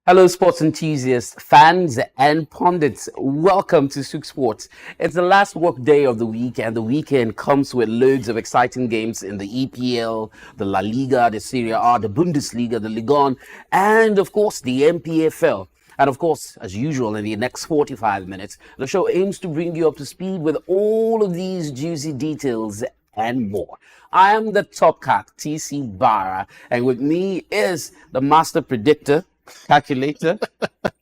Hello, sports enthusiasts, fans, and pundits. Welcome to Souk Sports. It's the last work day of the week, and the weekend comes with loads of exciting games in the EPL, the La Liga, the Serie A, the Bundesliga, the Ligue, and of course the NPFL. And of course, as usual, in the next 45 minutes, the show aims to bring you up to speed with all of these juicy details and more. I am the top cat, TC Barra, and with me is the master predictor, calculator,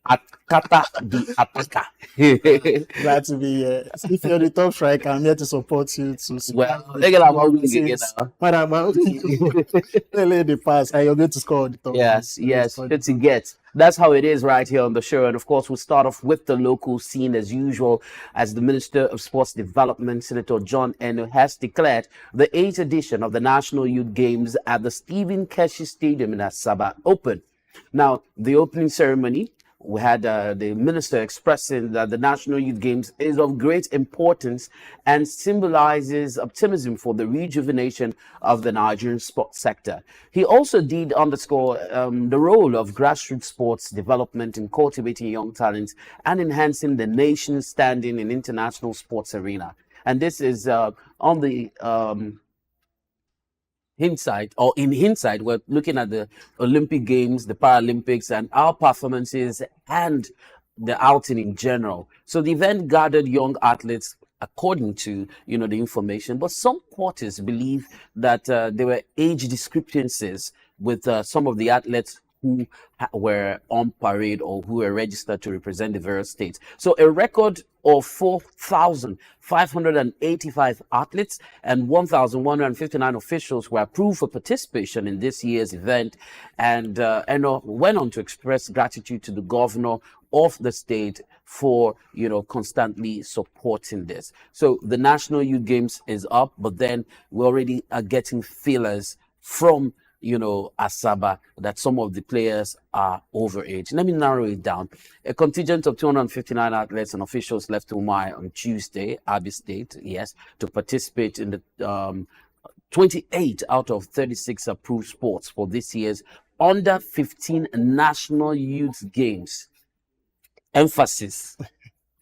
at Kata the attacker. Glad to be here. If you're the top striker, I'm here to support you to Well, look at that one again now. What about lay the pass and you're going to score the top. Yes, good to get. That's how it is right here on the show. And of course, we'll start off with the local scene as usual, as the Minister of Sports Development, Senator John Enoh, has declared the 8th edition of the National Youth Games at the Stephen Keshi Stadium in Asaba open. Now, the opening ceremony, we had the minister expressing that the National Youth Games is of great importance and symbolizes optimism for the rejuvenation of the Nigerian sports sector. He also did underscore the role of grassroots sports development in cultivating young talents and enhancing the nation's standing in international sports arena. And this is on the in hindsight, we're looking at the Olympic Games, the Paralympics, and our performances and the outing in general. So the event gathered young athletes according to the information, but some quarters believe that there were age discrepancies with some of the athletes who were on parade or who were registered to represent the various states. So a record of 4,585 athletes and 1,159 officials were approved for participation in this year's event. And Enoh went on to express gratitude to the governor of the state for constantly supporting this. So the National Youth Games is up, but then we already are getting feelers from Asaba, that some of the players are overage. Let me narrow it down. A contingent of 259 athletes and officials left Umai on Tuesday, Abia State, yes, to participate in the 28 out of 36 approved sports for this year's under 15 National Youth Games. Emphasis,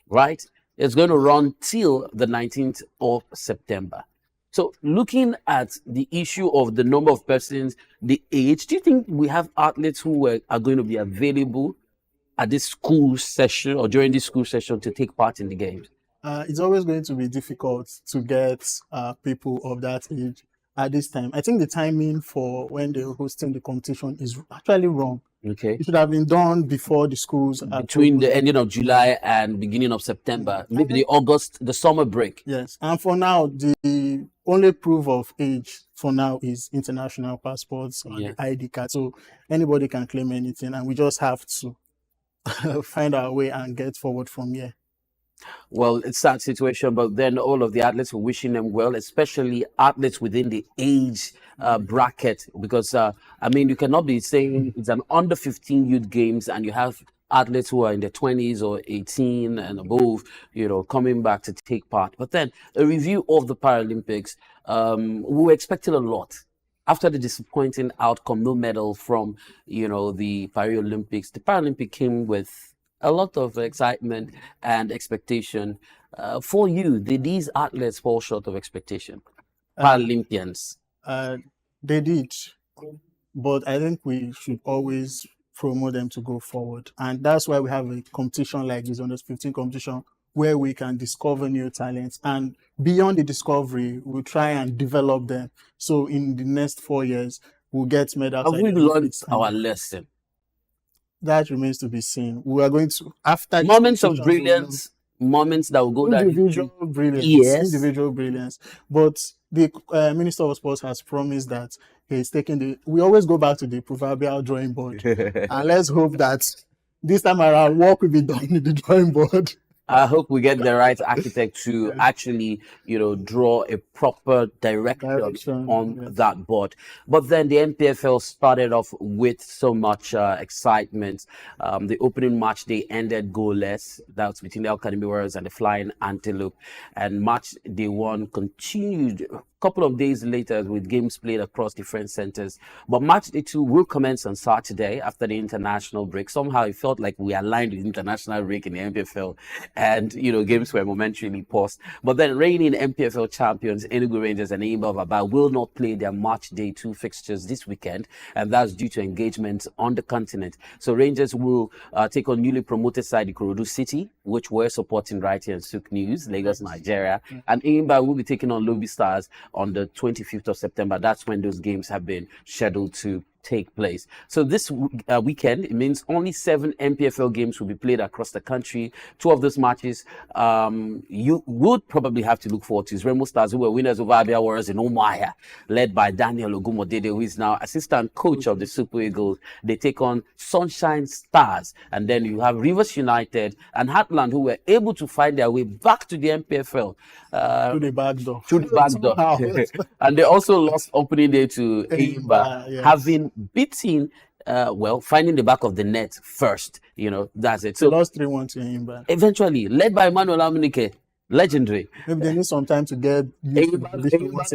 right? It's going to run till the 19th of September. So looking at the issue of the number of persons, the age, do you think we have athletes who are going to be available at this school session or during this school session to take part in the games? It's always going to be difficult to get people of that age at this time. I think the timing for when they're hosting the competition is actually wrong. Okay. It should have been done before the schools. Between the ending of July and beginning of September, maybe the summer break. Yes. And for now, the only proof of age for now is international passports or the ID card. So anybody can claim anything, and we just have to find our way and get forward from here. Well, it's a sad situation, but then all of the athletes, we're wishing them well, especially athletes within the age bracket, because you cannot be saying it's an under 15 youth games and you have athletes who are in their 20s or 18 and above, coming back to take part. But then a review of the Paralympics, we were expecting a lot. After the disappointing outcome, no medal from, the Paralympics, the Paralympic came with a lot of excitement and expectation. For you, did these athletes fall short of expectation? Paralympians. They did, but I think we should always promote them to go forward. And that's why we have a competition like this, under 15 competition, where we can discover new talents. And beyond the discovery, we'll try and develop them. So in the next 4 years, we'll get medals. Have we learned our lesson? That remains to be seen. We are going to, after moments of brilliance, moments that will go down. Individual brilliance. Yes. Individual brilliance. But the Minister of Sports has promised that he's taking we always go back to the proverbial drawing board. And let's hope that this time around, work will be done in the drawing board. I hope we get the right architect to actually, draw a proper direction on that board. But then the NPFL started off with so much excitement. The opening match, they ended goalless. That was between the Academy Warriors and the Flying Antelope. And match day one continued couple of days later with games played across different centers. But match day 2 will commence on Saturday after the international break. Somehow it felt like we aligned with international break in the NPFL, and games were momentarily paused. But then reigning NPFL champions Enugu Rangers and Enyimba of Abia will not play their match day 2 fixtures this weekend, and that's due to engagements on the continent. So Rangers will take on newly promoted side Ikorodu City, which we're supporting right here in Souk News, Lagos, Nigeria. And Enyimba will be taking on Lobby Stars on the 25th of September. That's when those games have been scheduled to take place. So this weekend, it means only 7 NPFL games will be played across the country. 2 of those matches you would probably have to look forward to is Remo Stars, who were winners over Abia Warriors in Umuahia, led by Daniel Ogumodede, who is now assistant coach of the Super Eagles. They take on Sunshine Stars, and then you have Rivers United and Heartland, who were able to find their way back to the NPFL through the back door. through the back door. And they also lost opening day to Enyimba, yes. having beaten finding the back of the net first. That's it. So lost 3-1 to Enyimba. Eventually, led by Emmanuel Amunike, legendary. Maybe they need some time to get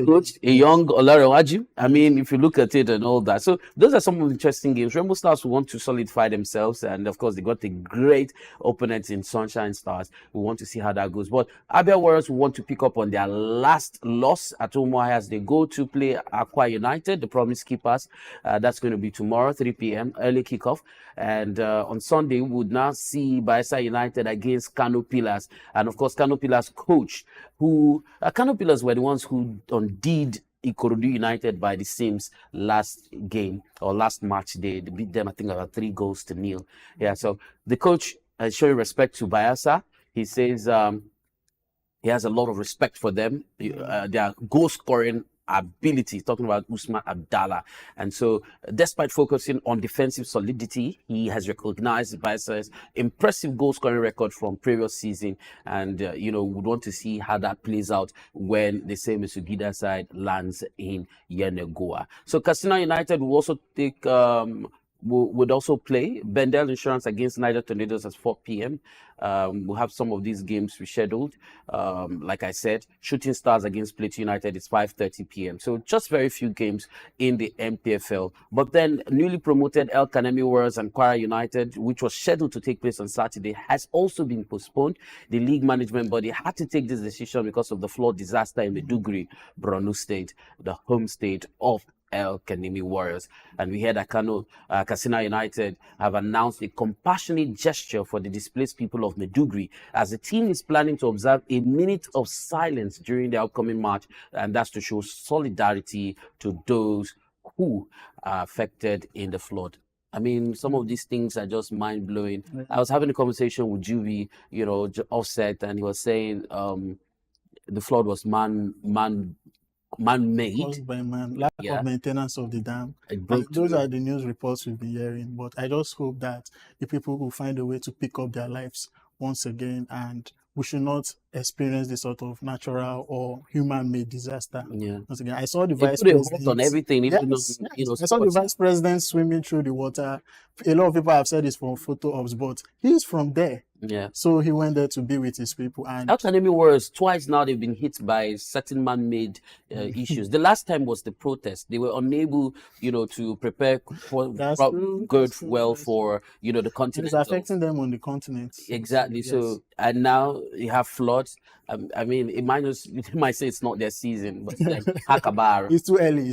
coach, a young Olarewaju. I mean, if you look at it and all that. So those are some of the interesting games. Rainbow Stars who want to solidify themselves, and of course they got a great opponent in Sunshine Stars. We want to see how that goes. But Abia Warriors want to pick up on their last loss at Umuahia as they go to play Akwa United, the Promise Keepers. That's going to be tomorrow, 3 p.m. early kickoff. And on Sunday, we would now see Bayelsa United against Kano Pillars. And of course, Kano Pillars coach, who Kano Pillars were the ones who undid Ikorodu United by the seams last game or last match day. They beat them, I think, about 3-0. Yeah, so the coach is showing respect to Bayelsa. He says he has a lot of respect for them. Their goal scoring ability, talking about Usman Abdallah. And so, despite focusing on defensive solidity, he has recognized Bayelsa's impressive goal scoring record from previous season. And, would want to see how that plays out when the same Sugida side lands in Yenagoa. So, Katsina United will also take would also play Bendel Insurance against Niger Tornadoes at 4 p.m. We'll have some of these games rescheduled. Like I said, Shooting Stars against Plateau United is 5:30 p.m. So just very few games in the NPFL. But then newly promoted El Kanemi Warriors and Kwara United, which was scheduled to take place on Saturday, has also been postponed. The league management body had to take this decision because of the flood disaster in Maiduguri, Borno State, the home state of El Kanemi Warriors. And we heard that Katsina United have announced a compassionate gesture for the displaced people of Maiduguri, as the team is planning to observe a minute of silence during the upcoming match, and that's to show solidarity to those who are affected in the flood. I mean, some of these things are just mind-blowing. I was having a conversation with Juvie, Offset, and he was saying the flood was man-made. Caused by man, lack of maintenance of the dam. Those are the news reports we've been hearing. But I just hope that the people will find a way to pick up their lives once again, and we should not experience this sort of natural or human-made disaster. Yeah. Once again, I saw the They vice put a president hold on everything. Yes, Even yes. on, I saw the vice president swimming through the water. A lot of people have said it's from photo ops, but he's from there. Yeah. So he went there to be with his people. And El Kanemi Warriors, twice now they've been hit by certain man-made issues. The last time was the protest. They were unable, to prepare for for the continent. It's affecting them on the continent. Exactly. Yes. So, and now you have floods. I mean, you might say it's not their season, but like Hakabar. It's too early.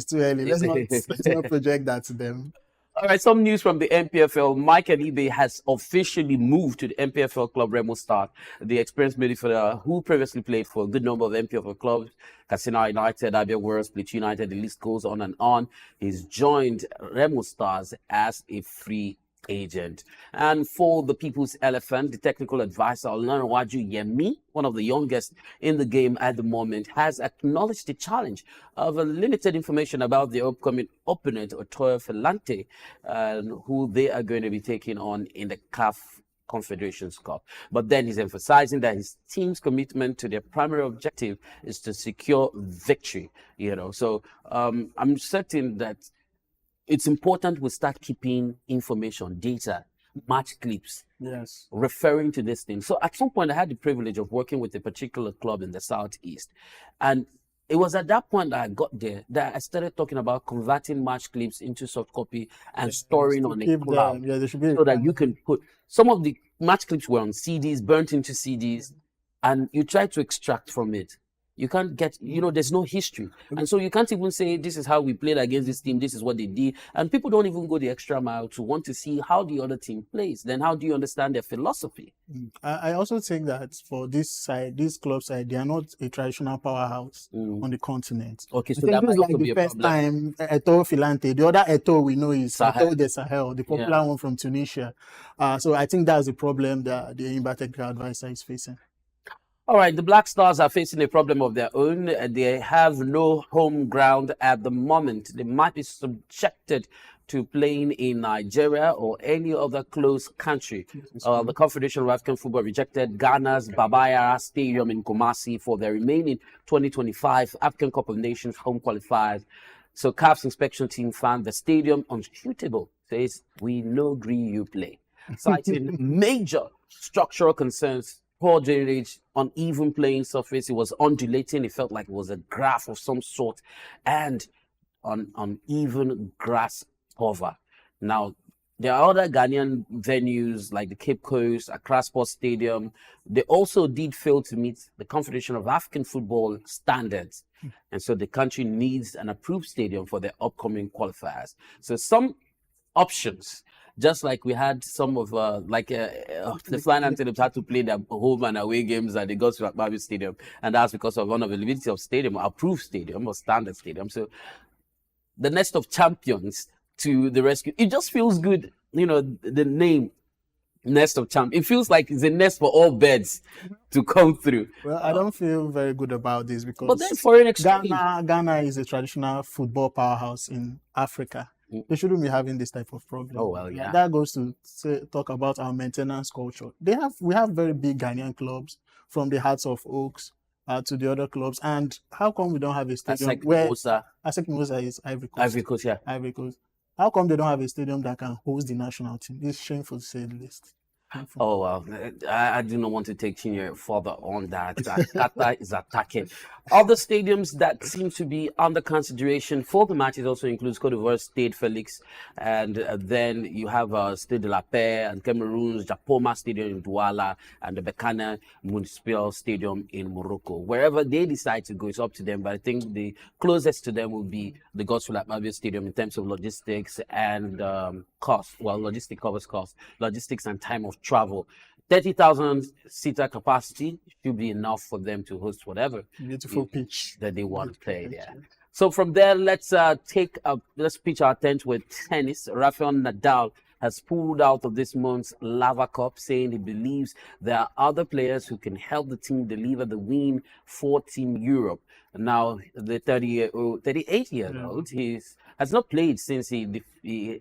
Let's not project that to them. All right, some news from the NPFL. Mike Ibe has officially moved to the NPFL club Remo Stars, the experienced midfielder who previously played for a good number of NPFL clubs, Katsina United, Abia Warriors, Plateau United, the list goes on and on. He's joined Remo Stars as a free agent. And for the People's Elephant, the technical advisor Olanrewaju Yemi, one of the youngest in the game at the moment, has acknowledged the challenge of limited information about the upcoming opponent, Otoyo Felante, who they are going to be taking on in the CAF Confederations Cup. But then he's emphasizing that his team's commitment to their primary objective is to secure victory. So I'm certain that it's important we start keeping information, data, match clips, referring to this thing. So at some point, I had the privilege of working with a particular club in the Southeast. And it was at that point that I got there that I started talking about converting match clips into soft copy and storing on a Keep cloud them. Yeah, they should be. so that you can put some of the match clips were on CDs, burnt into CDs, and you try to extract from it. You can't get, there's no history. And so you can't even say, this is how we played against this team, this is what they did. And people don't even go the extra mile to want to see how the other team plays. Then how do you understand their philosophy? I also think that for this side, this club side, they are not a traditional powerhouse on the continent. Okay, so I think that this might is like also be the a first problem. time Eto'o Filante, the other Eto'o we know is Sahel. Eto'o de Sahel, the popular one from Tunisia. So I think that's the problem that the Enyimba technical advisor is facing. All right, the Black Stars are facing a problem of their own. They have no home ground at the moment. They might be subjected to playing in Nigeria or any other close country. The Confederation of African Football rejected Ghana's Babaya Stadium in Kumasi for their remaining 2025 African Cup of Nations home qualifiers. So CAF's inspection team found the stadium unsuitable. Says, we no agree you play. Citing major structural concerns, poor drainage, uneven playing surface. It was undulating. It felt like it was a graph of some sort, and uneven grass cover. Now, there are other Ghanaian venues like the Cape Coast, Accra Sports Stadium. They also did fail to meet the Confederation of African Football standards. And so the country needs an approved stadium for their upcoming qualifiers. So some options, just like we had some of the Flying Antelopes had to play their home and away games at the Godswill Akpabio Stadium, and that's because of unavailability of stadium, approved stadium or standard stadium. So the nest of champions to the rescue. It just feels good, the name nest of champions. It feels like it's a nest for all birds to come through. Well, I don't feel very good about this because but then foreign exchange. Ghana is a traditional football powerhouse in Africa. They shouldn't be having this type of problem. Oh, well, yeah. That goes to talk about our maintenance culture. We have very big Ghanaian clubs, from the Hearts of Oaks to the other clubs. And how come we don't have a stadium where ASEC Mimosa is Ivory Coast? Ivory Coast, yeah. Ivory Coast. How come they don't have a stadium that can host the national team? It's shameful to say the least. Oh, well, I do not want to take Chinye further on that. Qatar is attacking. Other stadiums that seem to be under consideration for the matches also includes Cote d'Ivoire Stade Felix, and then you have Stade de la Paix and Cameroon's Japoma Stadium in Douala and the Bekana Municipal Stadium in Morocco. Wherever they decide to go, it's up to them, but I think the closest to them will be the Godswill Akpabio Stadium in terms of logistics and cost. Well, logistics covers cost, logistics and time of travel. 30,000 seater capacity should be enough for them to host whatever beautiful pitch that they want to play there. So from there, let's pitch our tent with tennis. Rafael Nadal has pulled out of this month's Lava Cup, saying he believes there are other players who can help the team deliver the win for Team Europe. Now, the 38-year-old, has not played since he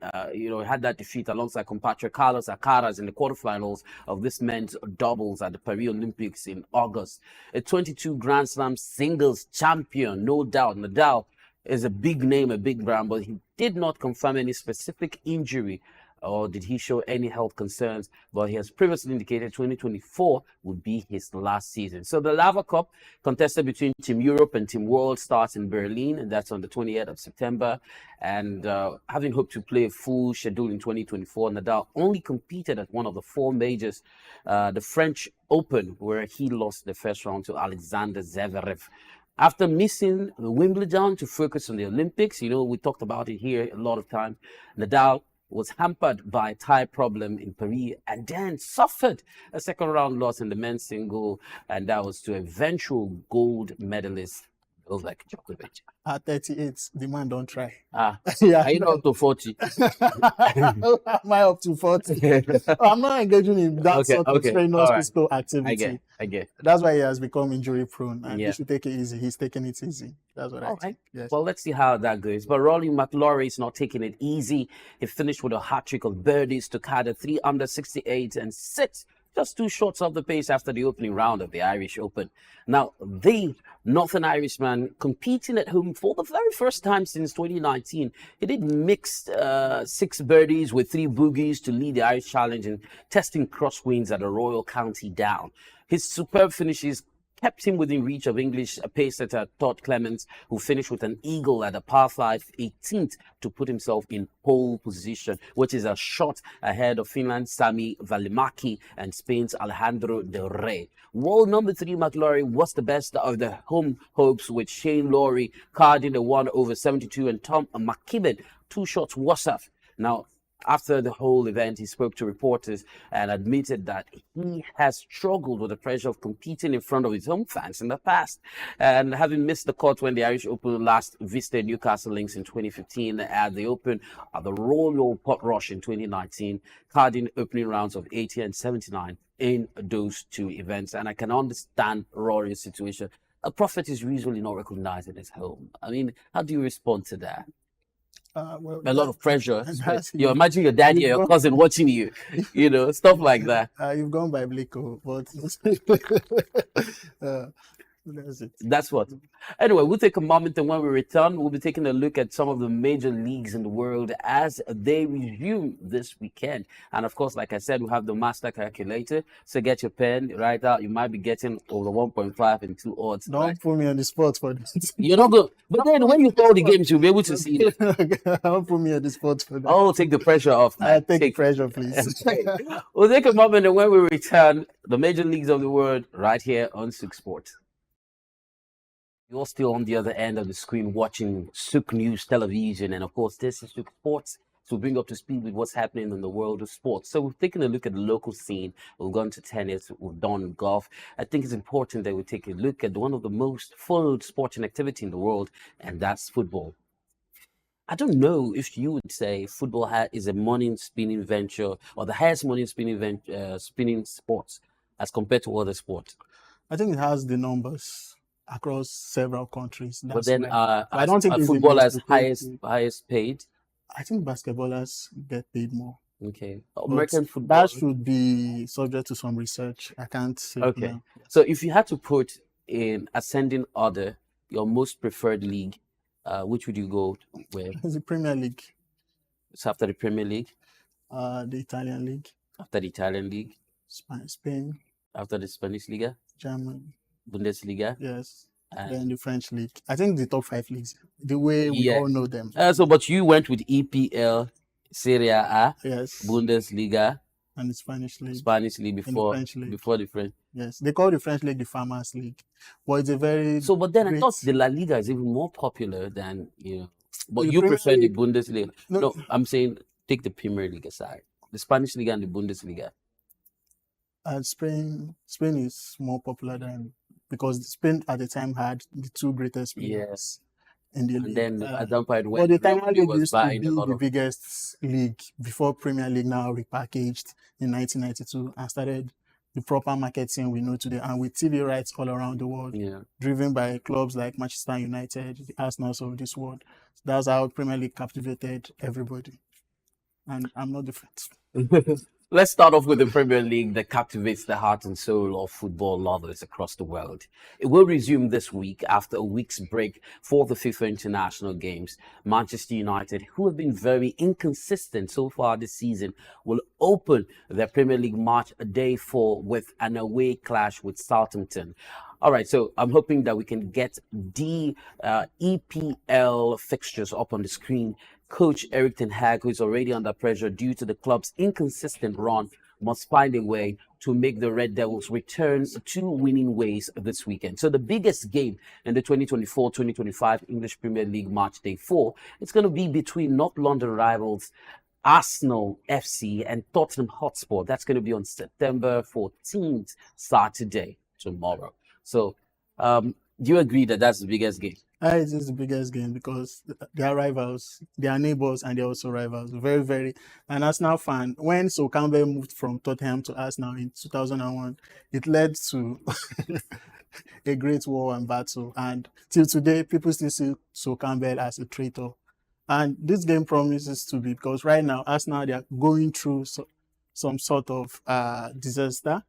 had that defeat alongside compatriot Carlos Alcaraz in the quarterfinals of this men's doubles at the Paris Olympics in August. A 22 Grand Slam singles champion, no doubt. Nadal is a big name, a big brand, but he did not confirm any specific injury or did he show any health concerns, but he has previously indicated 2024 would be his last season. So the Lava Cup, contested between Team Europe and Team World, starts in Berlin, and that's on the 28th of September. And having hoped to play a full schedule in 2024, Nadal only competed at one of the four majors, the French Open, where he lost the first round to Alexander Zverev. After missing Wimbledon to focus on the Olympics, we talked about it here a lot of times, Nadal was hampered by a tie problem in Paris and then suffered a second round loss in the men's single, and that was to eventual gold medalist Novak Djokovic. At 38, the man don't try. Are you up to 40? Am I up to 40? I'm not engaging in that sort of strenuous physical activity. I get. That's why he has become injury prone, and he should take it easy. He's taking it easy. That's what I think. Yes. Well, let's see how that goes. But Rory McIlroy is not taking it easy. He finished with a hat-trick of birdies to cut 3 under 68 and 6. Just 2 shots off the pace after the opening round of the Irish Open. Now, the Northern Irishman competing at home for the very first time since 2019. He did mixed 6 birdies with 3 boogies to lead the Irish Challenge and testing crosswinds at the Royal County Down. His superb finishes kept him within reach of English pace setter Todd Clements, who finished with an eagle at the par 5 18th to put himself in pole position, which is a shot ahead of Finland's Sami Välimäki and Spain's Alejandro Del Rey. World number 3 McLaury was the best of the home hopes, with Shane Lowry carding the 1 over 72 and Tom McKibben 2 shots worse off. Now, after the whole event, he spoke to reporters and admitted that he has struggled with the pressure of competing in front of his home fans in the past. And having missed the cut when the Irish Open last visited Newcastle Links in 2015, at the Open at the Royal Portrush in 2019, carding opening rounds of 80 and 79 in those 2 events. And I can understand Rory's situation. A prophet is usually not recognized in his home. I mean, how do you respond to that? Well, a lot of pressure. You imagine your daddy or your cousin watching you, stuff like that. You've gone by Blico, but that's it. That's what. Anyway, we'll take a moment, and when we return, we'll be taking a look at some of the major leagues in the world as they resume this weekend. And of course, like I said, we have the master calculator. So get your pen, write out. You might be getting over 1.5 and 2 odds. Don't put me on the spot for that. You're not good. But then when you throw the games, you'll be able to see it. Don't put me on the spot for that. Oh, take the pressure off, man. Take pressure, please. We'll take a moment, and when we return, the major leagues of the world right here on Souk Sports. You're still on the other end of the screen watching Souk News Television, and of course, this is Souk Sports. So bring up to speed with what's happening in the world of sports. So we've taken a look at the local scene. We've gone to tennis. We've done golf. I think it's important that we take a look at one of the most followed sporting activity in the world, and that's football. I don't know if you would say football is a money spinning venture, or the highest money spinning sports as compared to other sports. I think it has the numbers across several countries. But then, I don't think footballers highest paid. I think basketballers get paid more. Okay, American football, that should be subject to some research. I can't say. Okay, so if you had to put in ascending order your most preferred league, which would you go with? It's the Premier League. It's after the Premier League. The Italian League. After the Italian League. Spain. After the Spanish Liga. Germany. Bundesliga. Yes. Then the French League. I think the top 5 leagues, the way we all know them. But you went with EPL, Serie A, yes, Bundesliga, and the Spanish League. Before the French. Yes, they call the French League the Farmers League, but it's a very But then I thought the La Liga is even more popular than But you prefer the Bundesliga. No, I'm saying take the Premier League aside, the Spanish League and the Bundesliga. Spain is more popular than, because Spain at the time had the 2 greatest players in the league. And then at that point, when the Premier League used to be the biggest league before Premier League now repackaged in 1992 and started the proper marketing we know today, and with TV rights all around the world, driven by clubs like Manchester United, the Arsenal of this world. That's how Premier League captivated everybody, and I'm not different. Let's start off with the Premier League that captivates the heart and soul of football lovers across the world. It will resume this week after a week's break for the FIFA International Games. Manchester United, who have been very inconsistent so far this season, will open their Premier League match day 4 with an away clash with Southampton. All right, so I'm hoping that we can get the EPL fixtures up on the screen. Coach Erik ten Hag, who is already under pressure due to the club's inconsistent run, must find a way to make the Red Devils return to winning ways this weekend. So the biggest game in the 2024-2025 English Premier League match day 4, it's going to be between North London rivals Arsenal FC and Tottenham Hotspur. That's going to be on September 14th, Saturday, tomorrow. So do you agree that that's the biggest game? It is the biggest game because they are rivals, they are neighbors, and they're also rivals. Very, very. An Arsenal fan, when Sol Campbell moved from Tottenham to Arsenal in 2001, it led to a great war and battle. And till today, people still see Sol Campbell as a traitor. And this game promises to be, because right now, Arsenal, they are going through some sort of disaster.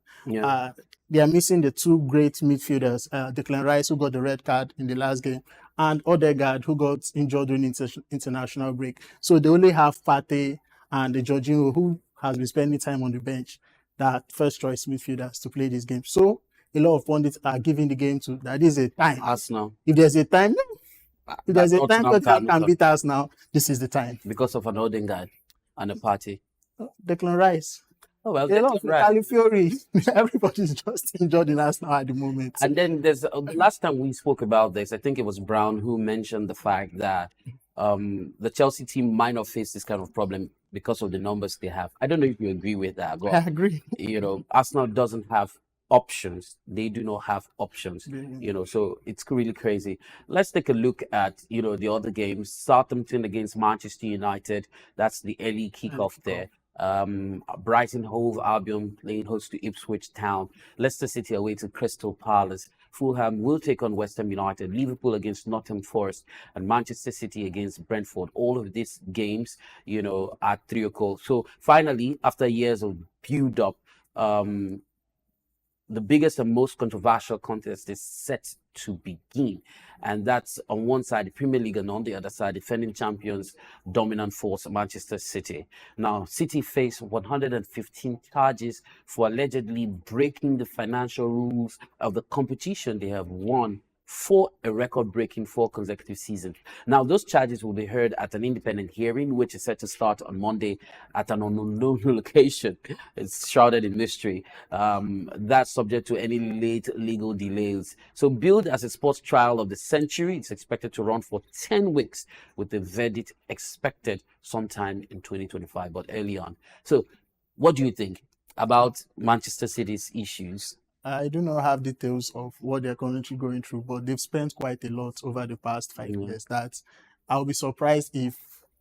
They are missing the 2 great midfielders, Declan Rice, who got the red card in the last game, and Odegaard, who got injured during international break. So they only have Partey and Jorginho, who has been spending time on the bench, that first choice midfielders to play this game. So a lot of pundits are giving the game to, that is a time. Arsenal. If there's a time, if there's a time Tottenham can beat beat us now, this is the time. because of an Odegaard and a party. Declan Rice. Oh well, A lot of Califiori. Everybody's just injured in Arsenal at the moment. And then there's last time we spoke about this, I think it was Brown who mentioned the fact that the Chelsea team might not face this kind of problem because of the numbers they have. I don't know if you agree with that, but I agree. Arsenal doesn't have options. They do not have options. So it's really crazy. Let's take a look at the other games. Southampton against Manchester United. That's the early kickoff there. Brighton Hove Albion playing host to Ipswich Town. Leicester City away to Crystal Palace. Fulham will take on West Ham United. Liverpool against Nottingham Forest, and Manchester City against Brentford. All of these games, at 3 o'clock. So finally, after years of build up, the biggest and most controversial contest is set to begin. And that's on one side, the Premier League, and on the other side, defending champions, dominant force, Manchester City. Now, City face 115 charges for allegedly breaking the financial rules of the competition they have won for a record-breaking 4 consecutive seasons. Now, those charges will be heard at an independent hearing, which is set to start on Monday at an unknown location. It's shrouded in mystery. That's subject to any late legal delays. So, billed as a sports trial of the century, it's expected to run for 10 weeks, with the verdict expected sometime in 2025, but early on. So, what do you think about Manchester City's issues? I do not have details of what they're currently going through, but they've spent quite a lot over the past 5 years. That I'll be surprised if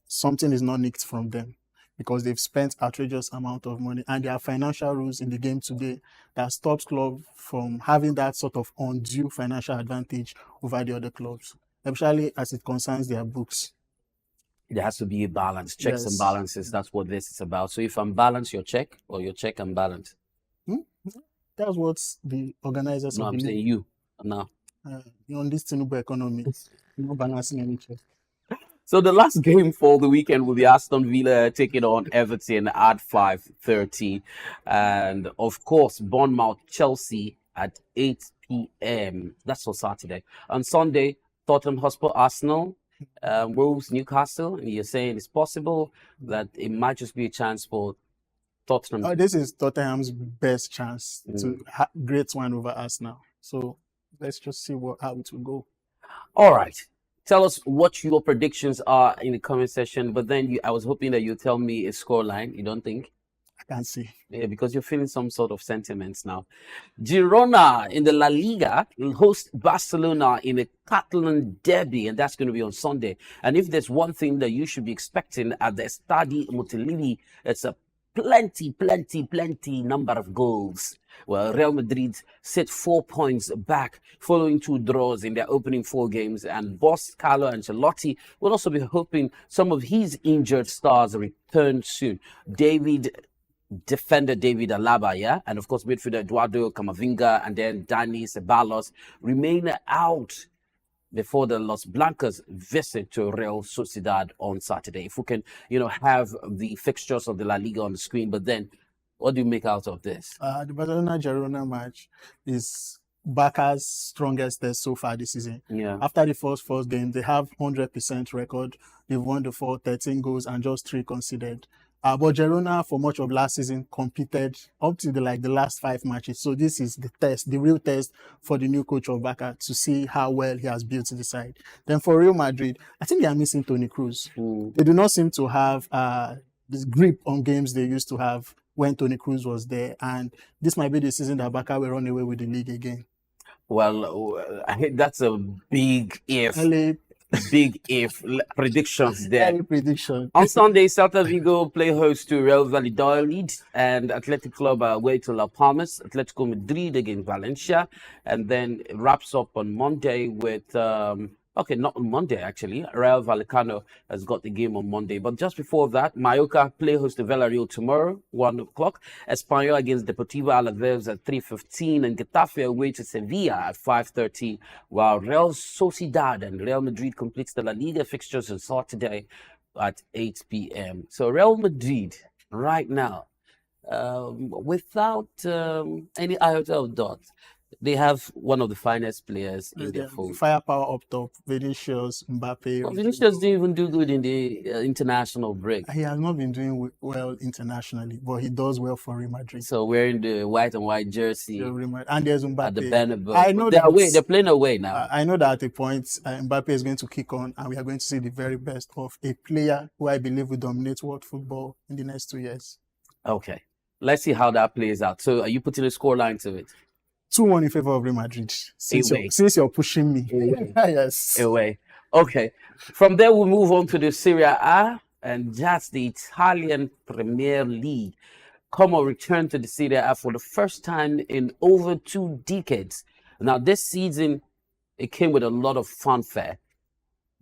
something is not nicked from them, because they've spent outrageous amount of money, and there are financial rules in the game today that stops clubs from having that sort of undue financial advantage over the other clubs, especially as it concerns their books. There has to be a balance, checks and balances. That's what this is about. So if I'm balanced, your check, or your check and balance. That's what the organizers No, of I'm the saying league. you now. On this Tinubu economy, you're not balancing any check. So the last game for the weekend will be Aston Villa taking on Everton at 5:30, and of course Bournemouth Chelsea at 8 p.m. That's for Saturday. On Sunday, Tottenham Hotspur Arsenal, Wolves Newcastle, and you're saying it's possible that it might just be a chance for Tottenham. This is Tottenham's best chance to great one over Arsenal. So let's just see how it will go. All right. Tell us what your predictions are in the comment section. But then I was hoping that you tell me a scoreline. You don't think? I can't see. Yeah, because you're feeling some sort of sentiments now. Girona in the La Liga will host Barcelona in a Catalan derby, and that's going to be on Sunday. And if there's one thing that you should be expecting at the Estadi Montilivi, it's a plenty number of goals. Well, Real Madrid set 4 points back following 2 draws in their opening 4 games, and boss Carlo Ancelotti will also be hoping some of his injured stars return soon. Defender David Alaba, and of course midfielder Eduardo Camavinga, and then Dani Ceballos remain out before the Los Blancos visit to Real Sociedad on Saturday. If we can, have the fixtures of the La Liga on the screen, but then what do you make out of this? The Barcelona-Girona match is Barca's strongest test so far this season. Yeah. After the first game, they have 100% record. They've won the 13 goals and just 3 conceded. But Girona, for much of last season, competed up to the last 5 matches. So this is the test, the real test for the new coach of Barca to see how well he has built the side. Then for Real Madrid, I think they are missing Toni Kroos. They do not seem to have this grip on games they used to have when Toni Kroos was there. And this might be the season that Barca will run away with the league again. Well, that's a big if. Big if predictions there. Any prediction. On Sunday, Celta Vigo play host to Real Valladolid, and Athletic Club are away to La Palmas. Atletico Madrid against Valencia, and then it wraps up on Monday with not on Monday actually. Real Vallecano has got the game on Monday, but just before that, Mallorca play host to Villarreal tomorrow, 1 o'clock. Espanyol against Deportivo Alaves at 3:15, and Getafe away to Sevilla at 5:30. While Real Sociedad and Real Madrid completes the La Liga fixtures on Saturday at 8 p.m. So Real Madrid right now, without any iota of doubt, they have one of the finest players in their The fold. firepower up top, Vinicius, Mbappe. Well, Vinicius didn't even do good in the international break. He has not been doing well internationally, but he does well for Real Madrid. So wearing the white and white jersey And there's Mbappe. at the Bernabeu. I know they're playing away now. I know that at a point Mbappe is going to kick on, and we are going to see the very best of a player who I believe will dominate world football in the next 2 years. Okay, let's see how that plays out. So, are you putting a scoreline to it? 2-1 in favor of Real Madrid. Since you're pushing me, yes. Away. Okay. From there, we'll move on to the Serie A, and that's the Italian Premier League. Como returned to the Serie A for the first time in over 2 decades. Now, this season, it came with a lot of fanfare.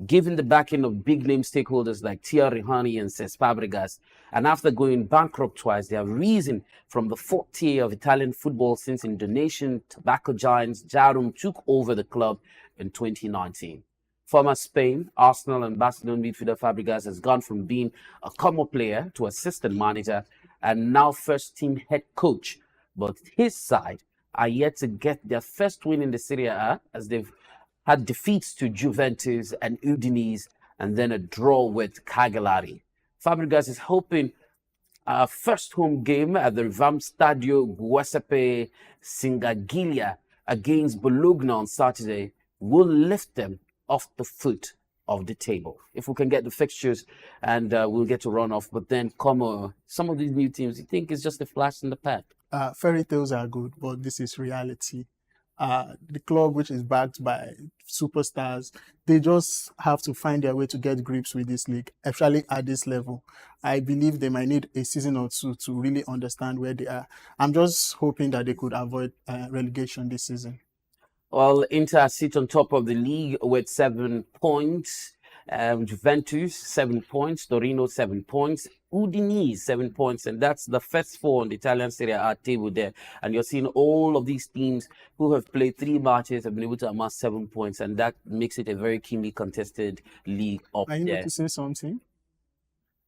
Given the backing of big-name stakeholders like Thierry Henry and Cesc Fabregas, and after going bankrupt twice, they have risen from the 4th tier of Italian football since Indonesian tobacco giants Jarum took over the club in 2019. Former Spain, Arsenal and Barcelona midfielder Fabregas has gone from being a Como player to assistant manager and now first-team head coach. But his side are yet to get their first win in the Serie A, as they've had defeats to Juventus and Udinese, and then a draw with Cagliari. Fabregas is hoping a first home game at the revamped Stadio Giuseppe Singaglia against Bologna on Saturday will lift them off the foot of the table. If we can get the fixtures, and we'll get to run off. But then Como, some of these new teams, you think it's just a flash in the pan? Fairy tales are good, but this is reality. The club, which is backed by superstars, they just have to find their way to get grips with this league, especially at this level. I believe they might need a season or two to really understand where they are. I'm just hoping that they could avoid relegation this season. Well, Inter sit on top of the league with 7 points. Juventus, 7 points. Torino, 7 points. Udinese, 7 points. And that's the first 4 on the Italian Serie A table there. And you're seeing all of these teams who have played 3 matches have been able to amass 7 points. And that makes it a very keenly contested league up there. Are you noticing something?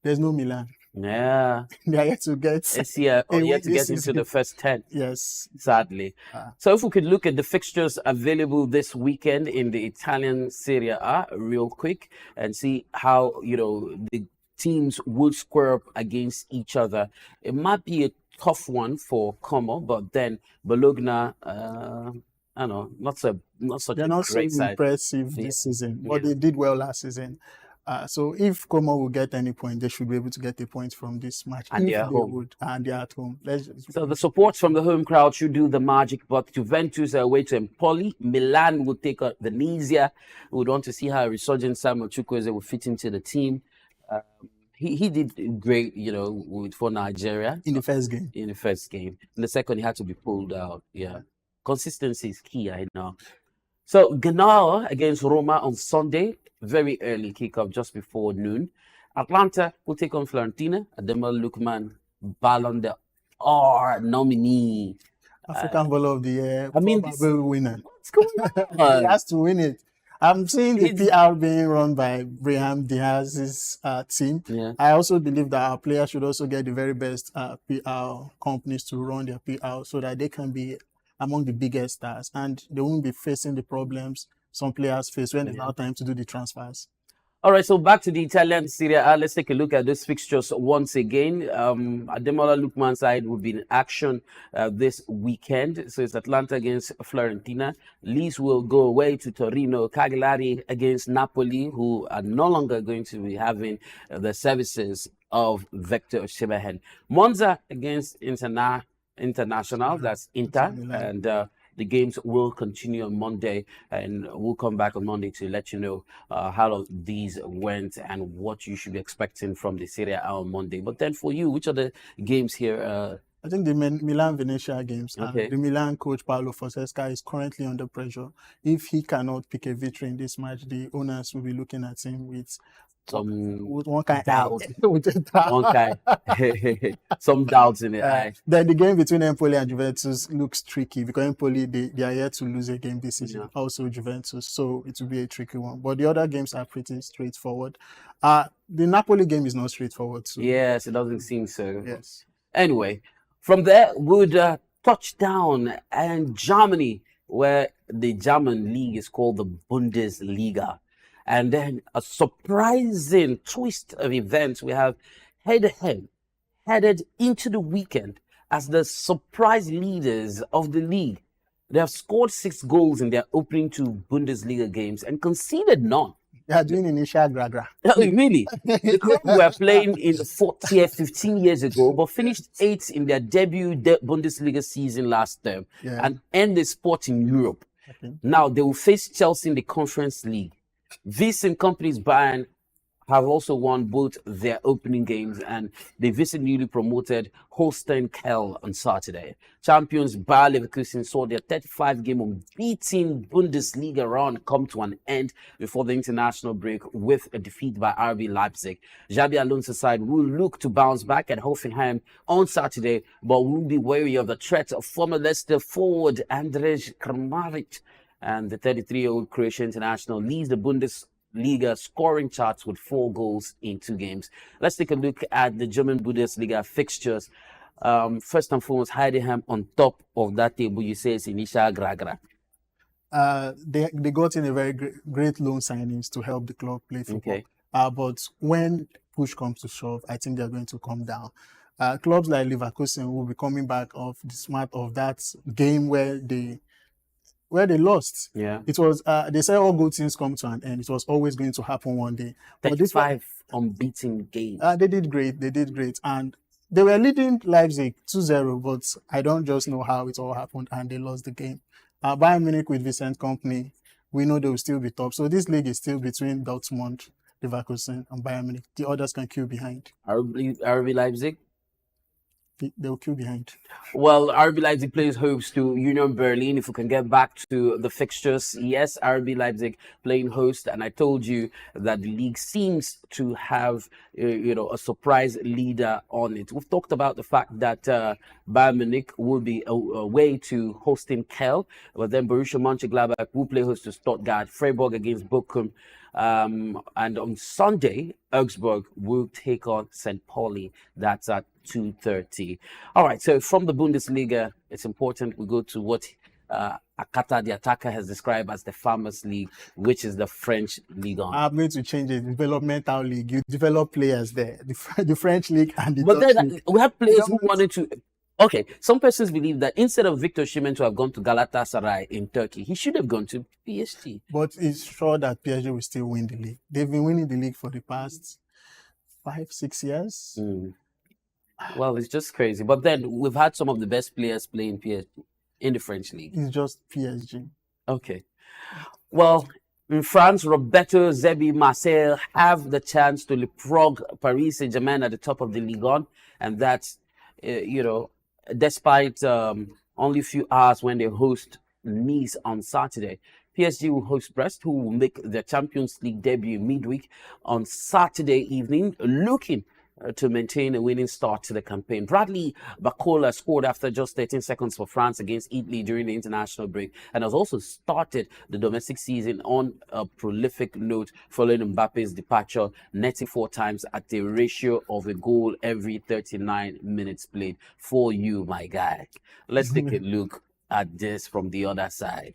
There's no Milan. Yeah. They are yet to get into the first 10. Yes. Sadly. So if we could look at the fixtures available this weekend in the Italian Serie A real quick and see how, the teams will square up against each other. It might be a tough one for Como, but then Bologna, I don't know, not such They're a not great so side. impressive this season, but they did well last season. So if Como will get any point, they should be able to get a point from this match. And they're home. And they're at home. So the support from the home crowd should do the magic, but Juventus are away to Empoli. Milan will take on Venezia. We would want to see how a resurgent Samuel Chukwueze will fit into the team. He did great, for Nigeria. In the first game. In the second, he had to be pulled out. Yeah. Consistency is key, I know. So Girona against Roma on Sunday. Very early kickoff, just before noon. Atlanta will take on Fiorentina. Ademola Lookman, Ballon d'Or nominee. African Ball of the Year. Winner. What's going on? He has to win it. I'm seeing the PR being run by Brahim Diaz's team. Yeah. I also believe that our players should also get the very best PR companies to run their PR so that they can be among the biggest stars and they won't be facing the problems some players face when it's now time to do the transfers. All right, so back to the Italian Serie A. Let's take a look at those fixtures once again. Ademola Lookman's side will be in action this weekend. So it's Atlanta against Fiorentina. Leeds will go away to Torino. Cagliari against Napoli, who are no longer going to be having the services of Victor Osimhen. Monza against International, that's Inter, and the games will continue on Monday, and we'll come back on Monday to let you know how these went and what you should be expecting from the Serie A on Monday. But then for you, which are the games here? I think the Milan-Venezia games. Okay. The Milan coach Paolo Fonseca is currently under pressure. If he cannot pick a victory in this match, the owners will be looking at him with one kind doubt. Doubt. Some doubts in the eye. Then the game between Empoli and Juventus looks tricky because Empoli they are yet to lose a game this season. Yeah. Also Juventus, so it will be a tricky one. But the other games are pretty straightforward. The Napoli game is not straightforward. So. Yes, it doesn't seem so. Yes. Anyway, from there would touch down and Germany where the German league is called the Bundesliga. And then a surprising twist of events. We have Heidenheim headed into the weekend as the surprise leaders of the league. They have scored 6 goals in their opening 2 Bundesliga games and conceded none. They are doing initial gra-gra. Really? The club were playing in the 4th tier 15 years ago, but finished 8th in their debut Bundesliga season last term and end the sport in Europe. Okay. Now they will face Chelsea in the Conference League. These same companies, Bayern, have also won both their opening games, and they visit newly promoted Holstein Kiel on Saturday. Champions Bayer Leverkusen saw their 35-game unbeaten Bundesliga run come to an end before the international break with a defeat by RB Leipzig. Xabi Alonso's side will look to bounce back at Hoffenheim on Saturday, but will be wary of the threat of former Leicester forward Andrej Kramaric. And the 33-year-old Croatian international leads the Bundesliga scoring charts with 4 goals in 2 games. Let's take a look at the German Bundesliga fixtures. First and foremost, Heidenheim on top of that table. You say it's initial gra-gra. They got in a very great loan signings to help the club play football. Okay. But when push comes to shove, I think they're going to come down. Clubs like Leverkusen will be coming back off the smart of that game where they lost. Yeah. It was, they say all good things come to an end. It was always going to happen one day. But this 35 unbeaten games. They did great. And they were leading Leipzig 2-0, but I don't just know how it all happened and they lost the game. Bayern Munich with Vincent Kompany, we know they will still be top. So this league is still between Dortmund, Leverkusen, and Bayern Munich. The others can queue behind. RB Leipzig? They will queue behind. Well, RB Leipzig plays host to Union Berlin. If we can get back to the fixtures, yes, RB Leipzig playing host, and I told you that the league seems to have, a surprise leader on it. We've talked about the fact that Bayern Munich will be away to hosting Kiel, but then Borussia Mönchengladbach will play host to Stuttgart, Freiburg against Bochum. And on Sunday, Augsburg will take on St. Pauli. That's at 2:30. All right, so from the Bundesliga, it's important we go to what Akata, the attacker, has described as the Farmers League, which is the French Ligue 1. I'm going to change it. Developmental league. You develop players there. The French league and the But Dutch then league. we have players who wanted to. Okay, some persons believe that instead of Victor Osimhen to have gone to Galatasaray in Turkey, he should have gone to PSG. But it's sure that PSG will still win the league. They've been winning the league for the past 5-6 years. Well, it's just crazy. But then we've had some of the best players playing PSG in the French league. It's just PSG. Okay. Well, in France, Roberto Zebi Marseille have the chance to leapfrog Paris Saint-Germain at the top of the Ligue 1, and that's, despite only a few hours when they host Nice on Saturday. PSG will host Brest, who will make their Champions League debut midweek on Saturday evening, looking to maintain a winning start to the campaign. Bradley Bacola scored after just 13 seconds for France against Italy during the international break, and has also started the domestic season on a prolific note following Mbappe's departure, netting 4 times at a ratio of a goal every 39 minutes played. For you, my guy. Let's take a look at this from the other side.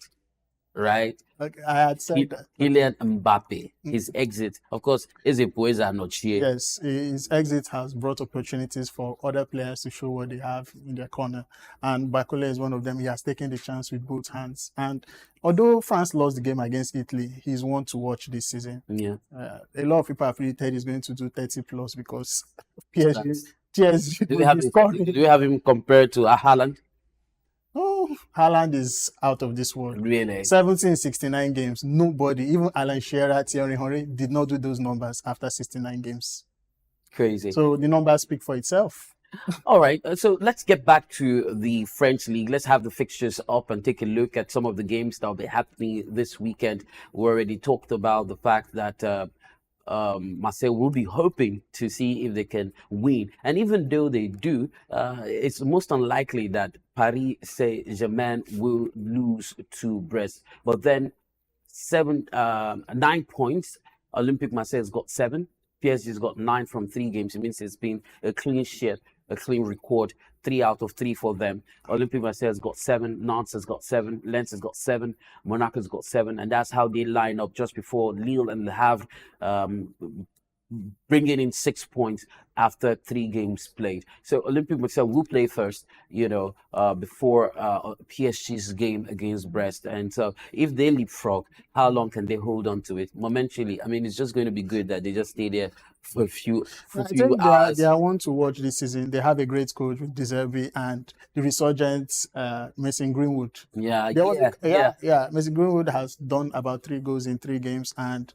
Right? Okay, I had said that. Kylian Mbappe, his exit, of course, is a poison not here. Yes, his exit has brought opportunities for other players to show what they have in their corner. And Bakola is one of them. He has taken the chance with both hands. And although France lost the game against Italy, he's one to watch this season. Yeah. A lot of people have predicted he's going to do 30 plus because PSG Do we have him compared to Haaland? Oh, Haaland is out of this world. Really? 69 games. Nobody, even Alan Shearer, Thierry Henry, did not do those numbers after 69 games. Crazy. So the numbers speak for itself. All right. So let's get back to the French league. Let's have the fixtures up and take a look at some of the games that will be happening this weekend. We already talked about the fact that Marseille will be hoping to see if they can win. And even though they do, it's most unlikely that Paris Saint-Germain will lose to Brest. But then 9 points. Olympique Marseille has got 7. PSG has got 9 from 3 games. It means it's been a clean sheet a clean record, 3 out of 3 for them. Olympique Marseille has got 7, Nantes has got 7, Lens has got 7, Monaco has got 7, and that's how they line up just before Lille and Le Havre bringing in 6 points after 3 games played. So Olympique Marseille will play first, before PSG's game against Brest. And so if they leapfrog, how long can they hold on to it? Momentarily, I mean, it's just going to be good that they just stay there for a few hours. They are one to watch this season. They have a great coach with Deserbi and the resurgent Mason Greenwood. Mason Greenwood has done about 3 goals in 3 games, and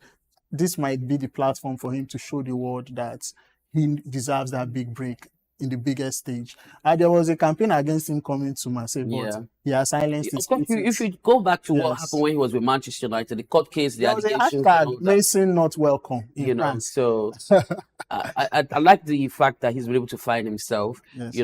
this might be the platform for him to show the world that he deserves that big break in the biggest stage. There was a campaign against him coming to Marseille, but he has silenced his critics. If you go back to what happened when he was with Manchester United, the court case, the allegations, Mason not welcome in France. So I like the fact that he's been able to find himself,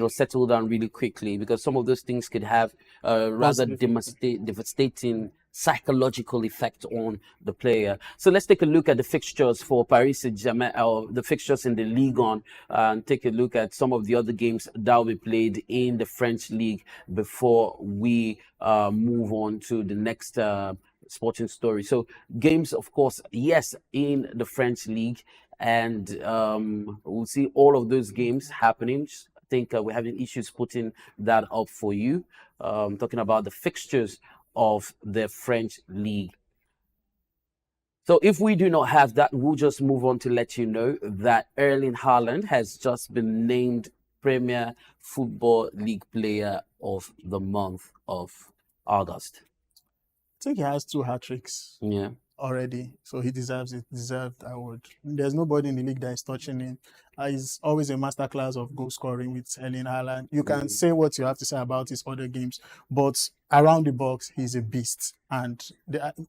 settle down really quickly, because some of those things could have rather devastating psychological effect on the player. So let's take a look at the fixtures for Paris Saint-Germain, or the fixtures in the Ligue 1, and take a look at some of the other games that will be played in the French League before we move on to the next sporting story. So games, of course, yes, in the French League, and we'll see all of those games happening. I think we're having issues putting that up for you. Talking about the fixtures of the French League. So if we do not have that, we'll just move on to let you know that Erling Haaland has just been named Premier Football League Player of the month of August. I think he has 2 hat-tricks already, so he deserves it. Deserved award. There's nobody in the league that is touching him. He's always a masterclass of goal scoring with Erling Haaland. You can say what you have to say about his other games, but around the box, he's a beast. And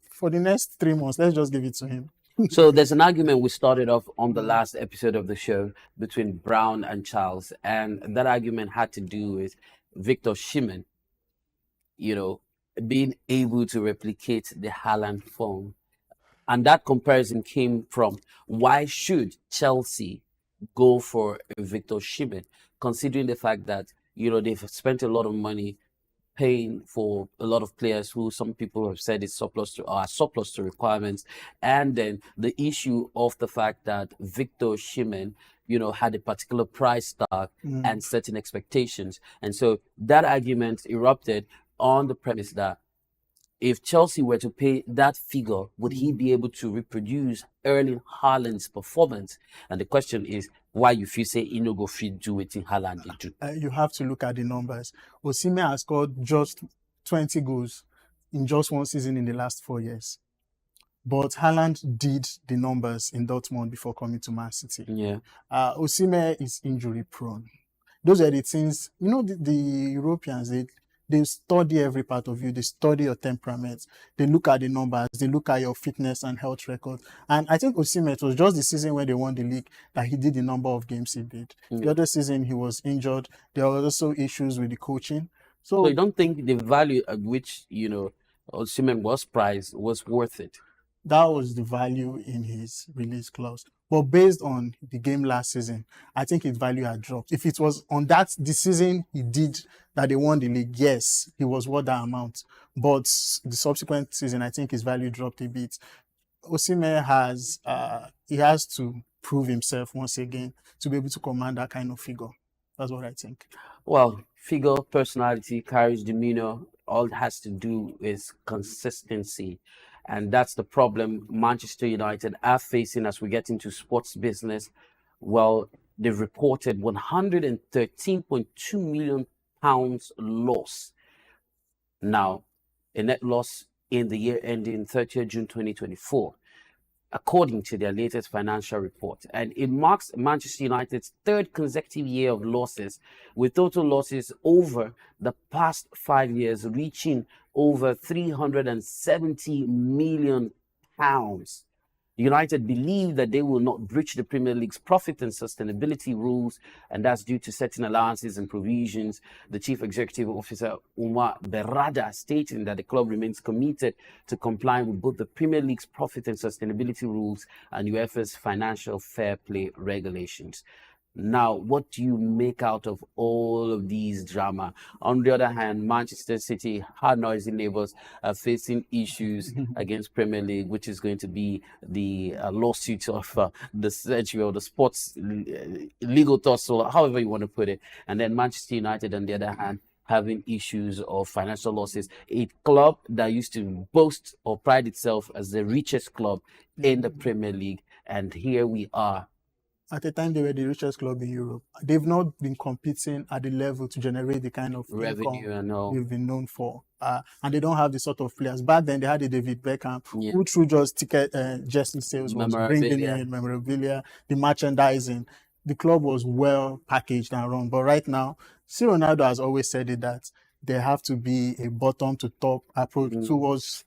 for the next 3 months, let's just give it to him. So there's an argument we started off on the last episode of the show between Brown and Charles, and that argument had to do with Victor Osimhen, being able to replicate the Haaland form. And that comparison came from, why should Chelsea go for Victor Osimhen, considering the fact that, they've spent a lot of money paying for a lot of players who some people have said is surplus to requirements. And then the issue of the fact that Victor Osimhen, had a particular price tag and certain expectations. And so that argument erupted on the premise that if Chelsea were to pay that figure, would he be able to reproduce Erling Haaland's performance? And the question is, why you feel say he no go fit do it in Haaland do? You have to look at the numbers. Osimhen has scored just 20 goals in just 1 season in the last 4 years. But Haaland did the numbers in Dortmund before coming to Man City. Osimhen is injury prone. Those are the things, the Europeans, they study every part of you. They study your temperament. They look at the numbers. They look at your fitness and health record. And I think Osimhen, it was just the season when they won the league that he did the number of games he did. The other season, he was injured. There were also issues with the coaching. So you don't think the value at which, Osimhen was priced was worth it? That was the value in his release clause. But based on the game last season, I think his value had dropped. If it was on the season he did that they won the league, yes, he was worth that amount. But the subsequent season, I think his value dropped a bit. Osimhen has to prove himself once again to be able to command that kind of figure. That's what I think. Well, figure, personality, courage, demeanor, all it has to do is consistency. And that's the problem Manchester United are facing as we get into sports business. Well, they've reported £113.2 million loss. Now, a net loss in the year ending 30th June 2024, according to their latest financial report. And it marks Manchester United's 3rd consecutive year of losses, with total losses over the past 5 years reaching over £370 million. United believe that they will not breach the Premier League's profit and sustainability rules, and that's due to certain allowances and provisions. The Chief Executive Officer, Umar Berrada, stating that the club remains committed to complying with both the Premier League's profit and sustainability rules and UEFA's financial fair play regulations. Now, what do you make out of all of these drama? On the other hand, Manchester City, hard noisy neighbors, are facing issues against Premier League, which is going to be the lawsuit of the century, or the sports legal tussle, however you want to put it. And then Manchester United, on the other hand, having issues of financial losses. A club that used to boast or pride itself as the richest club in the Premier League, and here we are. At the time, they were the richest club in Europe. They've not been competing at the level to generate the kind of Revenue and all. they've been known for. And they don't have the sort of players. Back then, they had the David Beckham, Yeah. who through just ticket jersey sales was bringing Memorabilia. in memorabilia, the merchandising. The club was well packaged and run. But right now, see, Ronaldo has always said it that there have to be a bottom to top approach towards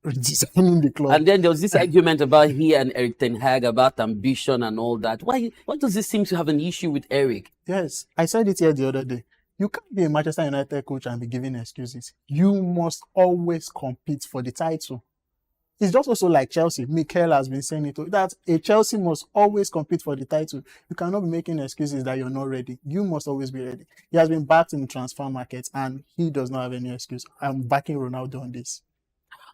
redesigning the club. And then there was this argument about he and Eric Ten Hag about ambition and all that. Why does this seem to have an issue with Eric? Yes, I said it here the other day. You can't be a Manchester United coach and be giving excuses. You must always compete for the title. It's just also like Chelsea. Mikel has been saying it, that a Chelsea must always compete for the title. You cannot be making excuses that you're not ready. You must always be ready. He has been backed in the transfer market and he does not have any excuse. I'm backing Ronaldo on this.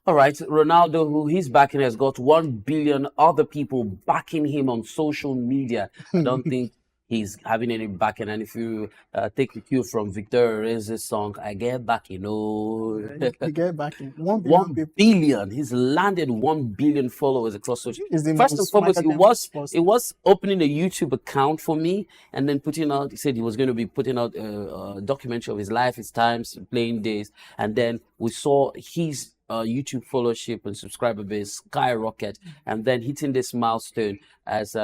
All right, Ronaldo, who he's backing, has got 1 billion other people backing him on social media. I don't think he's having any backing. And if you take the cue from Victor Reza's song, I get back, you know. You get backing. 1 billion 1 billion. He's landed 1 billion followers across social. It's the First and most foremost, marketable it was opening a YouTube account for me, and then putting out. He said he was going to be putting out a documentary of his life, his times, playing days, and then we saw his YouTube followership and subscriber base skyrocket, and then hitting this milestone as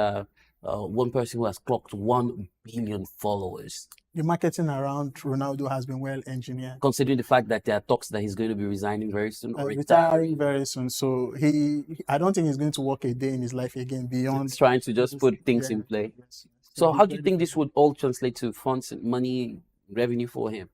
one person who has clocked 1 billion followers. The marketing around Ronaldo has been well engineered. Considering the fact that there are talks that he's going to be resigning very soon, or retiring very soon. So I don't think he's going to work a day in his life again beyond he's trying to just put things in play. Yes. So how do you think this would all translate to funds and money, revenue for him?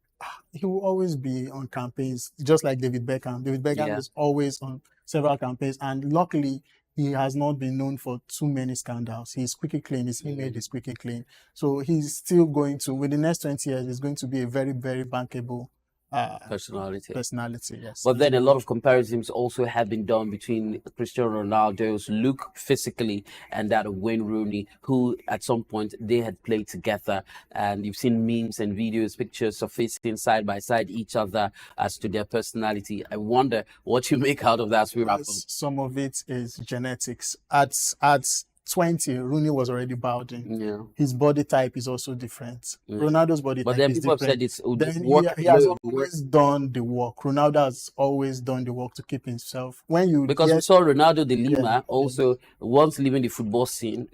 He will always be on campaigns, just like David Beckham. David Beckham is always on several campaigns, and luckily, he has not been known for too many scandals. He's squeaky clean. His image is squeaky clean. So he's still going to, with the next 20 years, he's going to be a very, very bankable personality, yes. But then a lot of comparisons also have been done between Cristiano Ronaldo's look physically and that of Wayne Rooney, who at some point they had played together, and you've seen memes and videos, pictures surfacing side by side each other as to their personality. I wonder what you make out of that as we wrap up. Some of it is genetics. At 20, Rooney was already balding. Yeah. His body type is also different. Ronaldo's body type is different. But then people have said it's work. He has always done the work. Ronaldo has always done the work to keep himself. Because we saw Ronaldo de Lima also, once leaving the football scene,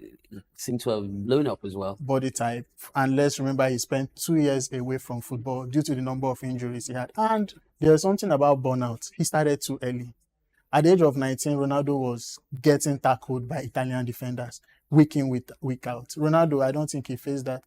seemed to have blown up as well. Body type. And let's remember, he spent 2 years away from football due to the number of injuries he had. And there's something about burnout. He started too early. At the age of 19, Ronaldo was getting tackled by Italian defenders, week in, week out. Ronaldo, I don't think he faced that.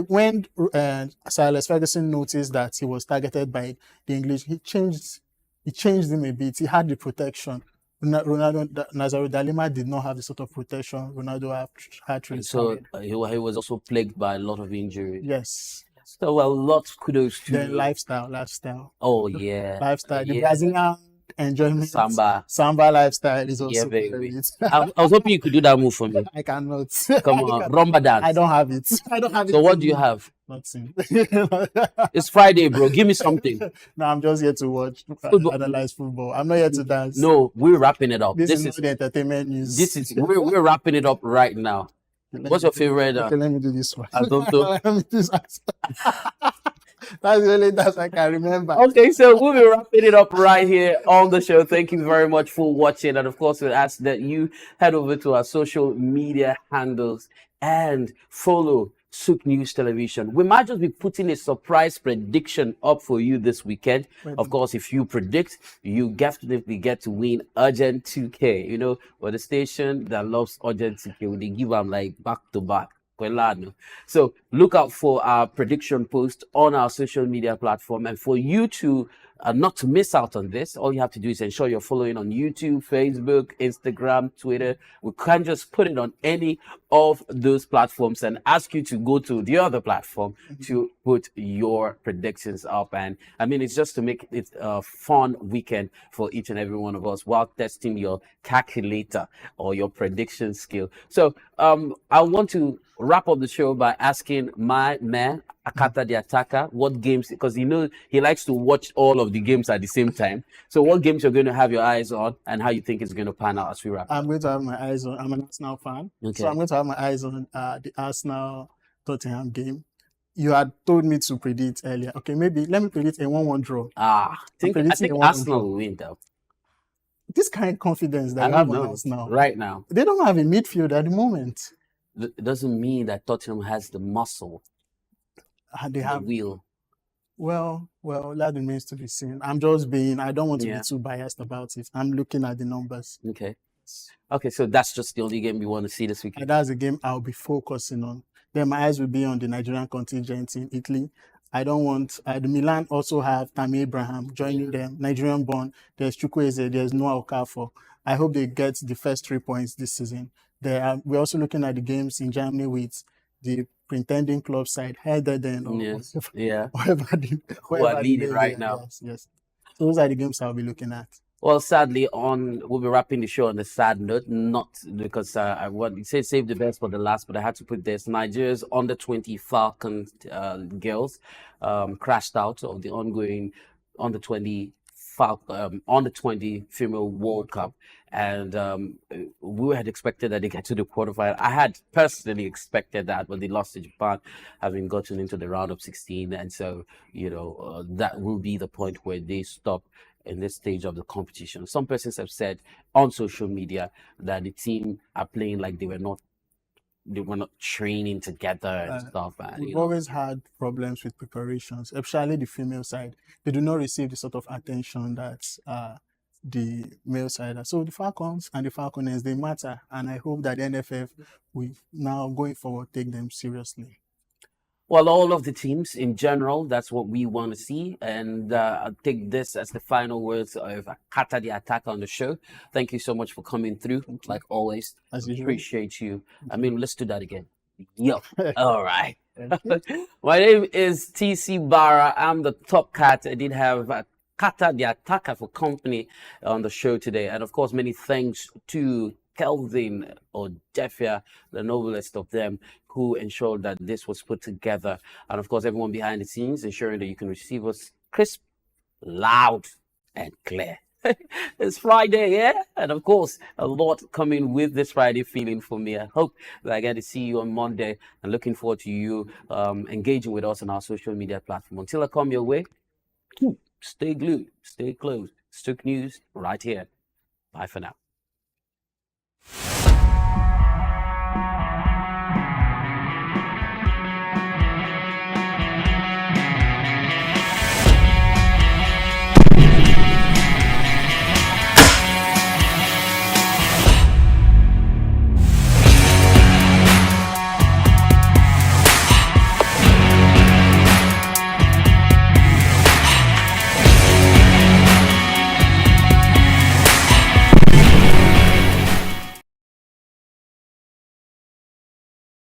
When Sir Alex Ferguson noticed that he was targeted by the English, he changed him a bit. He had the protection. Ronaldo, Nazario da Lima did not have the sort of protection Ronaldo had. So he was also plagued by a lot of injuries. Yes. So a lot of kudos to the lifestyle. Oh yeah, lifestyle. The Brazilian enjoyment, samba lifestyle is also very I was hoping you could do that move for me. I cannot. Come on, rumba dance. I don't have it. So what do you have? Nothing. It's Friday, bro. Give me something. No, I'm just here to watch, analyze football. I'm not here to dance. No, we're wrapping it up. This is not the entertainment news. We're wrapping it up right now. What's your favorite? Okay, let me do this one. I don't know. Let me do this. That's the only dance I can remember. Okay, so we'll be wrapping it up right here on the show. Thank you very much for watching. And of course, we ask that you head over to our social media handles and follow Souk News Television. We might just be putting a surprise prediction up for you this weekend. Of course, if you predict, you definitely get to win Urgent 2K. You know, for the station that loves Urgent 2K, they give them like back to back. So look out for our prediction post on our social media platform, and for you to not to miss out on this, all you have to do is ensure you're following on YouTube, Facebook, Instagram, Twitter. We can't just put it on any of those platforms and ask you to go to the other platform to put your predictions up. And I mean, it's just to make it a fun weekend for each and every one of us while testing your calculator or your prediction skill. So I want to wrap up the show by asking my man, Akata the Attacker, what games, because he likes to watch all of the games at the same time. So what games you're going to have your eyes on and how you think it's going to pan out as we wrap? I'm going to have my eyes on, I'm an Arsenal fan. Okay. So I'm going to have my eyes on the Arsenal Tottenham game. You had told me to predict earlier. Okay, maybe let me predict a 1-1 draw. I think Arsenal will win though. This kind of confidence that you have on Arsenal right now. They don't have a midfield at the moment. It doesn't mean that Tottenham has the muscle. They have the wheel. Well, that remains to be seen. I don't want to be too biased about it. I'm looking at the numbers. Okay, so that's just the only game we want to see this weekend. And that's the game I'll be focusing on. Then my eyes will be on the Nigerian contingent in Italy. I don't want the Milan also have Tammy Abraham joining them, Nigerian born. There's Chukwueze, there's Noah Okafor. I hope they get the first 3 points this season. We're also looking at the games in Germany with the pretending club side, Heidenheim or who are leading right now. Yes. So those are the games I'll be looking at. Well, sadly, we'll be wrapping the show on a sad note, not because I want to say save the best for the last, but I had to put this. Nigeria's under-20 Falcon girls crashed out of the ongoing under-20 female World Cup, and we had expected that they get to the quarterfinal. I had personally expected that, but they lost to Japan, having gotten into the round of 16, and so that will be the point where they stop in this stage of the competition. Some persons have said on social media that the team are playing like they were not training together and stuff. And, we've always had problems with preparations, especially the female side. They do not receive the sort of attention that the male side has. So the Falcons and the Falconers, they matter, and I hope that the NFF will now, going forward, take them seriously. Well, all of the teams in general, that's what we want to see. And I'll take this as the final words of Akata the Attacker on the show. Thank you so much for coming through, like always. As usual. Appreciate you. I mean, let's do that again. Yo. All right. My name is TC Barra. I'm the top cat. I did have Akata the Attacker for company on the show today. And of course, many thanks to Kelvin or Jeffia, the noblest of them, who ensured that this was put together. And of course, everyone behind the scenes, ensuring that you can receive us crisp, loud, and clear. It's Friday, yeah? And of course, a lot coming with this Friday feeling for me. I hope that I get to see you on Monday, and looking forward to you engaging with us on our social media platform. Until I come your way, stay glued, stay close. Stoke News right here. Bye for now.